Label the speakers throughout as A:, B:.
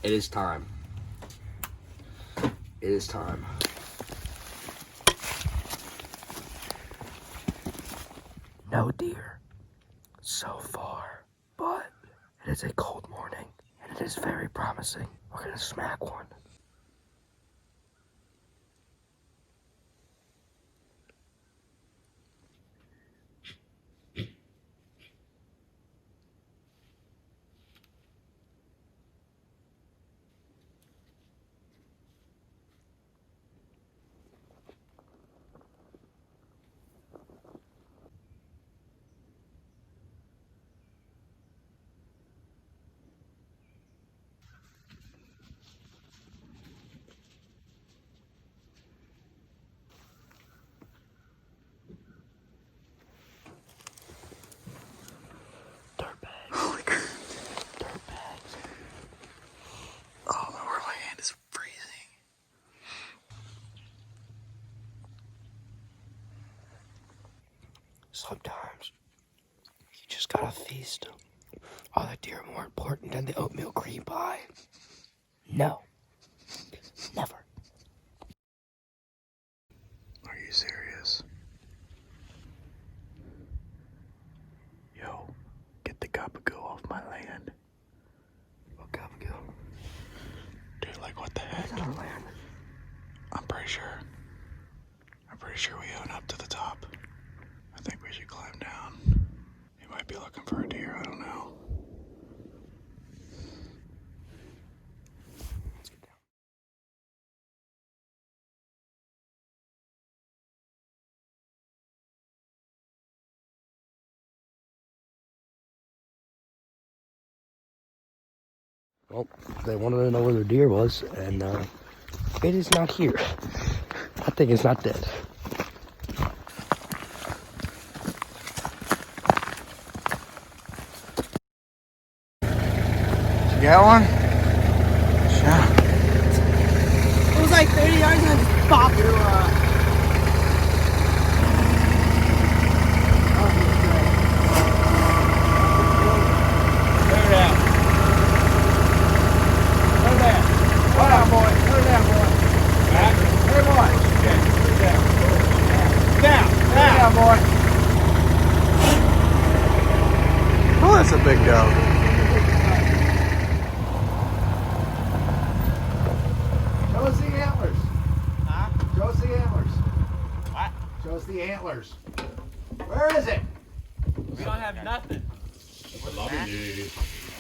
A: It is time. It is time. No deer so far, but it is a cold morning and it is very promising. We're gonna smack one.
B: Holy crap. Dirtbags. Oh, where my hand is freezing.
A: Sometimes you just gotta feast. Are the deer more important than the oatmeal cream pie? No. Never.
B: Are you serious? Yo, get the gabagool off my land.
A: What gabagool?
B: Dude, like what the heck?
A: It's our land.
B: I'm pretty sure we own up to the top. I think we should climb down. He might be looking for a deer, I don't know.
A: Well, they wanted to know where their deer was, and it is not here. That thing is not dead.
B: You got one? Yeah.
C: It was like 30 yards and I just popped it.
B: Oh, that's a big dog.
D: Show us the antlers.
C: Huh?
D: Show us the antlers.
C: What?
D: Show us the antlers. Where is it?
C: We don't have nothing.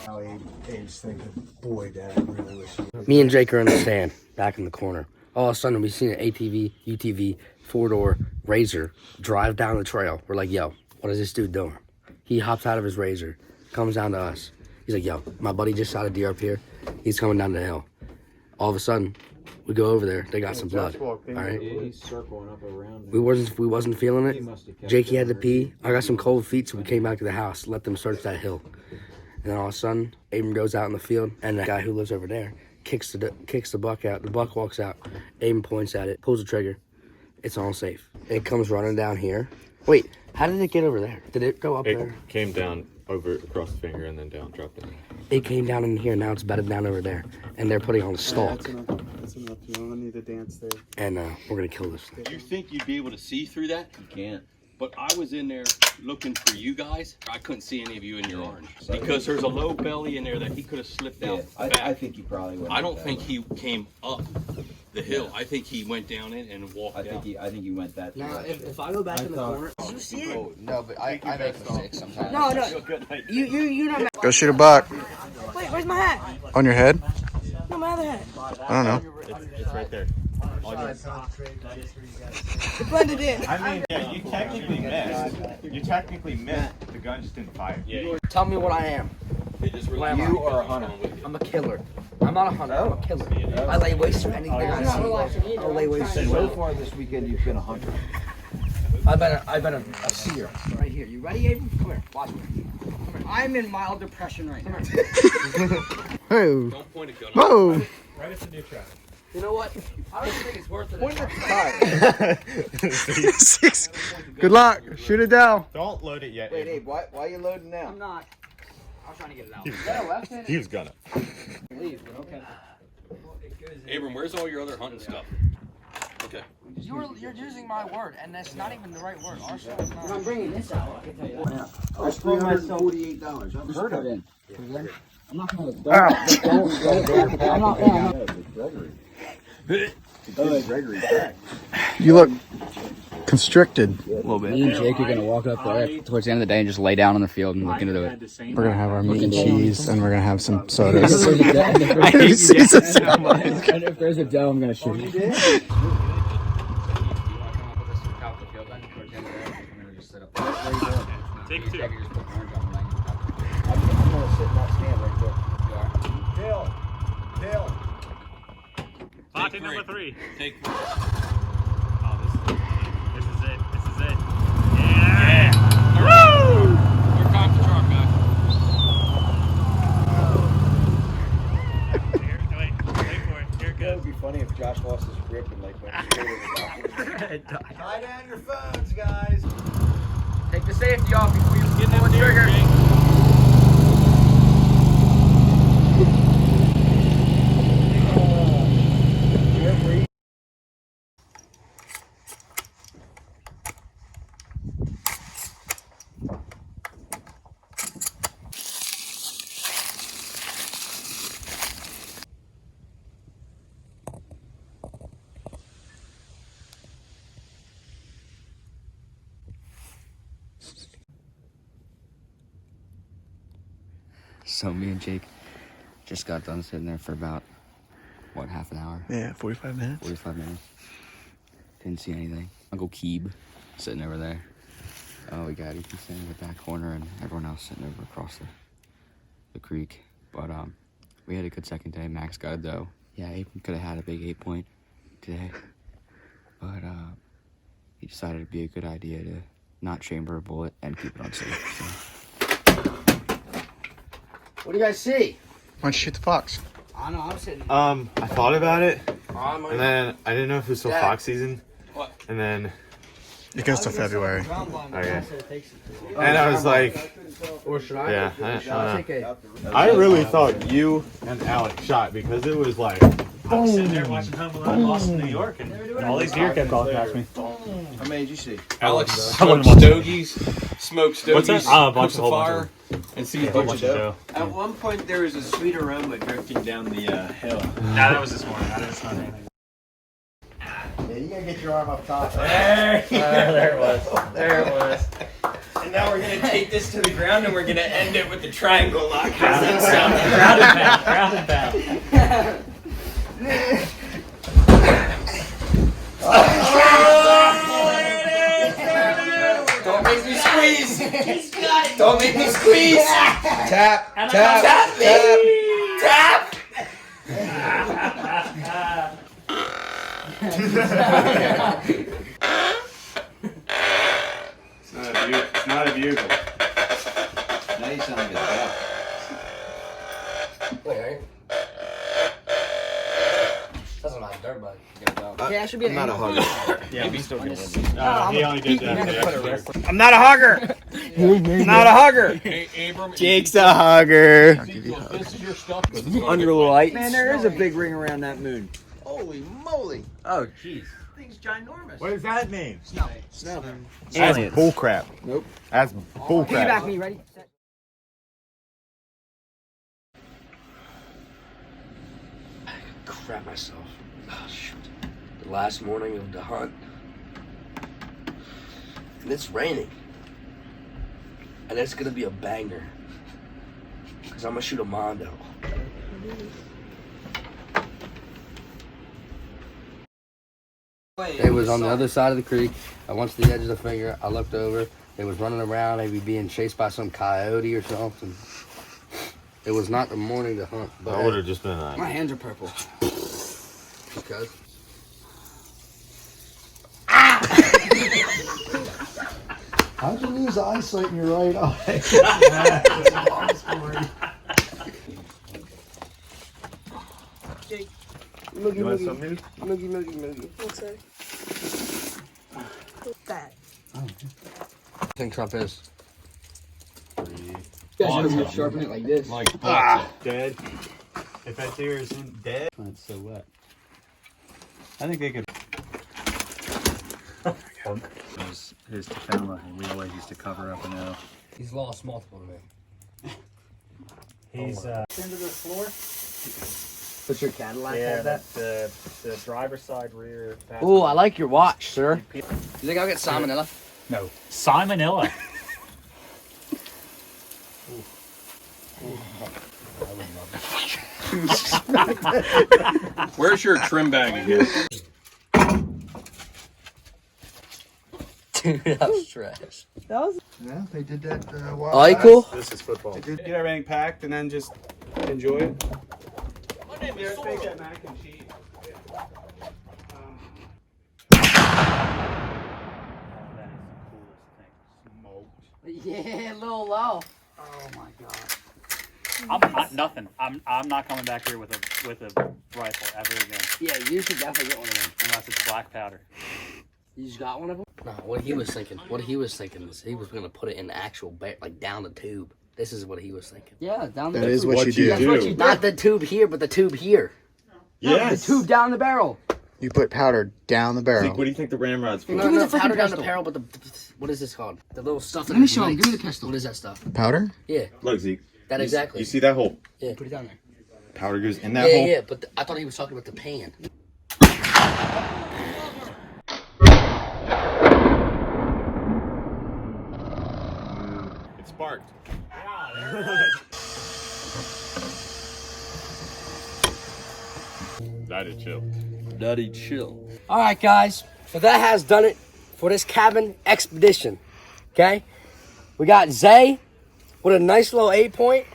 D: Oh, Abe's thinking, boy, Dad, I really wish you.
A: Me and Jake are in the stand, back in the corner. All of a sudden, we seen an ATV, UTV, four-door Razor drive down the trail. We're like, yo, what is this dude doing? He hops out of his Razor, comes down to us. He's like, yo, my buddy just shot a deer up here. He's coming down the hill. All of a sudden, we go over there. They got some blood. All right.
E: He's circling up around
A: We wasn't feeling it. Jakey had to pee. I got some cold feet, so we came back to the house. Let them search that hill. And then all of a sudden, Abram goes out in the field, and the guy who lives over there kicks the buck out. The buck walks out. Abram points at it, pulls the trigger. It's all safe. It comes running down here. Wait, how did it get over there? Did it go up there?
E: It came down over across the finger and then down, dropped down.
A: It came down in here. Now it's bedded down over there, and they're putting on a stalk.
F: That's enough. You don't need to dance there.
A: And we're gonna kill this thing.
G: Do you think you'd be able to see through that? You can't. But I was in there looking for you guys. I couldn't see any of you in your orange because there's a low belly in there that he could have slipped out.
H: I think he probably would.
G: I don't think he came up the hill. I think he went down it and walked out.
H: I think he went that.
C: Now, if I go back in the corner, did you see it?
H: Oh, no, but I make mistakes sometimes.
C: No, you're not.
B: Go shoot a buck.
C: Wait, where's my hat?
B: On your head?
C: No, my other hat.
B: I don't know.
E: It's right there.
C: It blended in.
I: I mean, yeah, you technically missed. You technically missed. The gun just didn't fire.
G: Yeah,
A: Tell me what I am.
G: what
A: You
H: are a hunter.
A: I'm a killer. I'm not a hunter. I'm a killer. I lay waste to anything I see. I lay waste to
H: So far this weekend, you've been a hunter.
A: I've been a seer.
C: Right here. You ready, Aiden? Come here. Watch me. Come here. I'm in mild depression right now.
B: Whoa.
G: Don't point a gun.
B: Whoa.
I: Right at the new track.
A: You know what? I don't think it's worth it.
B: Good luck. Shoot it down.
I: Don't load it yet.
H: Wait, Abe, why are you loading now?
C: I'm not. I was trying to get it out.
E: He was gonna.
C: Leave, but okay.
G: Abram, where's all your other hunting stuff? Okay.
A: You're using my word, and that's not even the right word. Our show is not.
C: I'm bringing this out. I can tell you that.
D: That's $348. I'm just kidding.
C: I'm not gonna. I'm not.
B: You look constricted.
C: A little bit. Me and Jake are gonna walk up there towards the end of the day and just lay down in the field and look into it.
B: We're gonna have our meat and cheese, and we're gonna have some sodas.
C: I
B: hate you so much.
C: And if there's a doe, I'm gonna shoot it.
I: Take two.
C: I'm gonna sit in that stand right there.
D: Dale.
I: Take number 3.
G: Take
I: Oh, this is it. This is it. Yeah. Woo!
G: We're cocked the truck, guys.
I: Wait for it. Here it
D: It
I: goes.
D: would be funny if Josh lost his grip and like went straight over the top. Tie down your phones, guys.
C: Take the safety off before you
G: Get
C: pull
G: that
C: the trigger.
J: So me and Jake just got done sitting there for about, what, half an hour?
B: Yeah, 45 minutes.
J: 45 minutes. Didn't see anything. Uncle Keeb sitting over there. Oh, we got Ethan sitting in the back corner and everyone else sitting over across the creek. But we had a good second day. Max got a doe. Yeah, Abram could have had a big 8-point today. But he decided it'd be a good idea to not chamber a bullet and keep it on safe. So.
A: What do you guys see?
B: Why don't you shoot the fox?
A: I know, I'm sitting.
E: I thought about it,
A: I'm
E: and then I didn't know if it was still
A: Dad.
E: fox season.
G: What?
E: And then,
B: It goes to February.
E: okay. And I was like,
A: Or should I?
E: yeah,
A: Should I take a?
E: I really thought you and Alex shot because it was like,
I: I was sitting there watching Home Alone, lost in New York, and all these deer kept calling past me.
D: How many did you see?
G: Alex
I: I wouldn't
G: smokes
I: watch it.
G: stogies, smokes stogies,
I: What's that? Oh, a bunch
G: cooks
I: of
G: a
I: whole bunch
G: fire,
I: of
G: and sees
I: A
G: bunch
I: bunch
G: of
I: of
G: doe.
I: doe.
H: At one point, there was a sweet aroma drifting down the hill.
I: Nah, that was this morning. I didn't smell anything.
D: Yeah, you gotta get your arm up top.
H: There it was. There it was. And now we're gonna take this to the ground and we're gonna end it with the triangle lock. How's that sound?
I: Ground and pound.
H: Don't make me squeeze. Don't make me squeeze.
D: Tap, tap,
H: Tap me. Tap.
I: It's not a bugle.
H: Now you sound like a duck.
A: Wait, that's not a dirt bike.
C: Yeah, I should be an
D: not a
C: animal.
D: hugger.
I: Yeah, we still get it. He only did that.
D: I'm not a hugger. I'm not a hugger.
G: Abram,
D: Jake's a hugger.
G: this is your stuff.
H: Under the lights.
C: Man, there is a big ring around that moon.
D: Holy moly.
H: Oh, jeez.
C: Thing's ginormous.
I: What does that mean?
C: Snow.
I: That's bullcrap.
D: Nope.
I: That's
C: Piggyback
I: bullcrap.
C: me, ready? Set.
A: Crap myself. Oh, shoot. The last morning of the hunt. And it's raining. And it's gonna be a banger. Cause I'm gonna shoot a mondo. They was on the other side of the creek. I went to the edge of the finger. I looked over. They was running around, maybe being chased by some coyote or something. It was not the morning to hunt, but
E: I would have just been
C: My hands are purple.
A: because
D: How'd you lose eyesight in your right eye?
A: Moogie,
I: You want
A: moogie,
I: some news?
A: moogie.
C: That.
A: I think Trump is.
C: You guys should sharpen it like this.
G: Like
I: Dead. If that deer isn't dead.
J: It's so wet.
F: I think they could. His Tacoma, and we always used to cover up an L.
A: He's lost multiple men.
K: He's
C: Into the floor.
A: Does your Cadillac
K: yeah,
A: have that?
K: the driver's side rear.
A: Ooh, I like your watch, sir. You think I'll get salmonella?
K: No, salmonella.
G: Where's your trim bag again?
A: Dude, that was trash.
D: Yeah, they did that a while
A: All right,
D: back.
A: cool.
F: This is football.
D: Get
F: everything packed and then just enjoy it.
G: My name is Sorta.
F: mac and cheese.
A: Yeah, a little low.
C: Oh my god.
K: Nothing. I'm not coming back here with a rifle ever again,
A: Yeah, you should definitely get one of them.
K: unless it's black powder.
A: You just got one of them? No, what he was thinking is he was going to put it in the actual like down the tube. This is what he was thinking. Yeah, down the tube.
F: That is what you do.
A: That's what you, not the tube here, but the tube here.
I: Yes.
A: The tube down the barrel.
D: You put powder down the barrel.
I: Zeke, what do you think the ramrod's for?
A: No, powder down the barrel, but what is this called? The little stuff.
C: Let me show him. Give me the pistol.
A: What is that stuff?
D: Powder?
A: Yeah,
I: Look, Zeke.
A: that exactly.
I: You see that hole?
A: Yeah, put it down there.
I: Powder goes in that
A: Yeah,
I: hole.
A: yeah, but I thought he was talking about the pan.
I: It sparked. Daddy chill.
G: Daddy chill.
A: All right, guys. So that has done it for this cabin expedition. Okay, we got Zay with a nice little 8-point.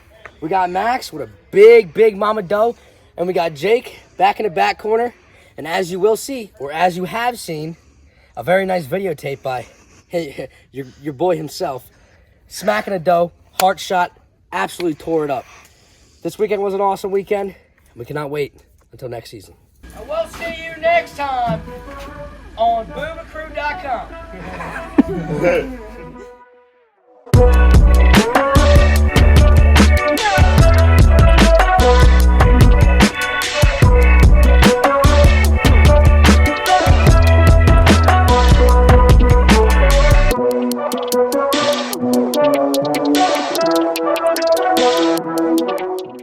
A: We got Max with a big mama doe, and we got Jake back in the back corner. And as you will see, or as you have seen, a very nice videotape by your boy himself, smacking a doe, heart shot, absolutely tore it up. This weekend was an awesome weekend, and we cannot wait until next season. And we'll see you next time on boobacrew.com.